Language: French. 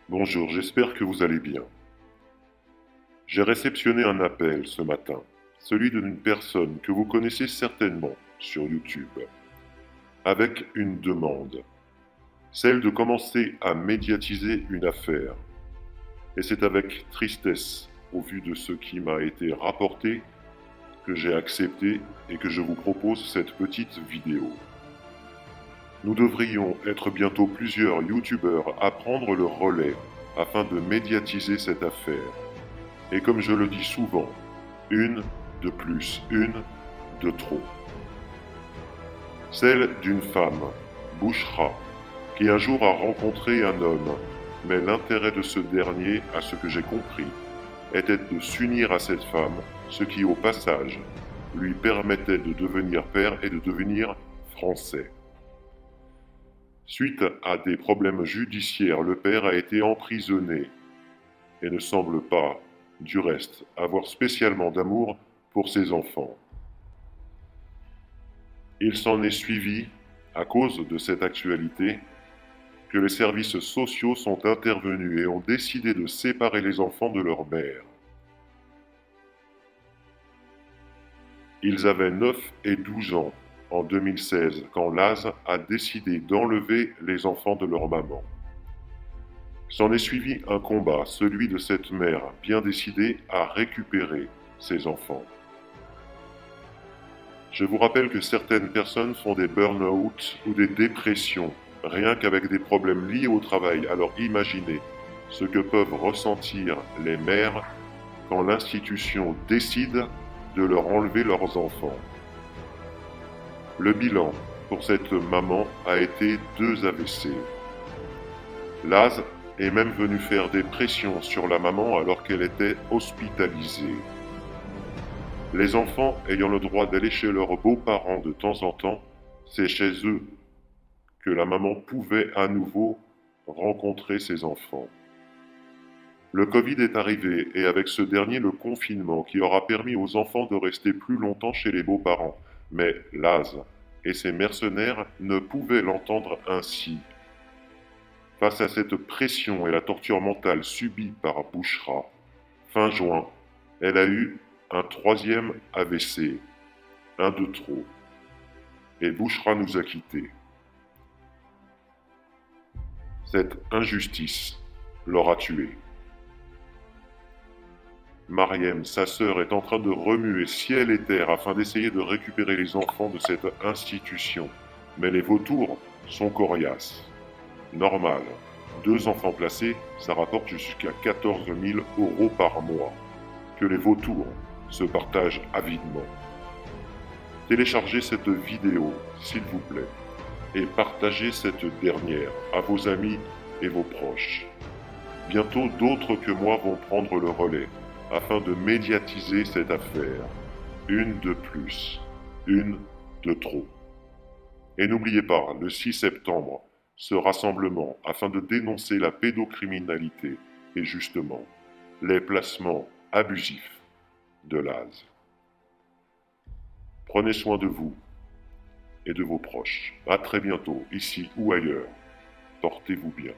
Bonjour, j'espère que vous allez bien. J'ai réceptionné un appel ce matin, celui d'une personne que vous connaissez certainement sur YouTube, avec une demande, celle de commencer à médiatiser une affaire. Et c'est avec tristesse, au vu de ce qui m'a été rapporté, que j'ai accepté et que je vous propose cette petite vidéo. Nous devrions être bientôt plusieurs youtubeurs à prendre le relais afin de médiatiser cette affaire. Et comme je le dis souvent, une de plus, une de trop. Celle d'une femme, Bouchra, qui un jour a rencontré un homme, mais l'intérêt de ce dernier, à ce que j'ai compris, était de s'unir à cette femme, ce qui au passage lui permettait de devenir père et de devenir français. Suite à des problèmes judiciaires, le père a été emprisonné et ne semble pas, du reste, avoir spécialement d'amour pour ses enfants. Il s'en est suivi, à cause de cette actualité, que les services sociaux sont intervenus et ont décidé de séparer les enfants de leur mère. Ils avaient 9 et 12 ans en 2016 quand Laz a décidé d'enlever les enfants de leur maman. S'en est suivi un combat, celui de cette mère bien décidée à récupérer ses enfants. Je vous rappelle que certaines personnes font des burn-out ou des dépressions, rien qu'avec des problèmes liés au travail. Alors imaginez ce que peuvent ressentir les mères quand l'institution décide de leur enlever leurs enfants. Le bilan pour cette maman a été 2 AVC. Laz est même venu faire des pressions sur la maman alors qu'elle était hospitalisée. Les enfants ayant le droit d'aller chez leurs beaux-parents de temps en temps, c'est chez eux que la maman pouvait à nouveau rencontrer ses enfants. Le Covid est arrivé et avec ce dernier le confinement qui aura permis aux enfants de rester plus longtemps chez les beaux-parents. Mais Laz et ses mercenaires ne pouvaient l'entendre ainsi. Face à cette pression et la torture mentale subie par Bouchra, fin juin, elle a eu un 3e AVC, un de trop. Et Bouchra nous a quittés. Cette injustice l'aura tuée. Mariem, sa sœur, est en train de remuer ciel et terre afin d'essayer de récupérer les enfants de cette institution. Mais les vautours sont coriaces. Normal, 2 enfants placés, ça rapporte jusqu'à 14 000 € par mois, que les vautours se partagent avidement. Téléchargez cette vidéo, s'il vous plaît, et partagez cette dernière à vos amis et vos proches. Bientôt, d'autres que moi vont prendre le relais, afin de médiatiser cette affaire. Une de plus, une de trop. Et n'oubliez pas, le 6 septembre, ce rassemblement afin de dénoncer la pédocriminalité et justement les placements abusifs de Laz. Prenez soin de vous et de vos proches. À très bientôt, ici ou ailleurs. Portez-vous bien.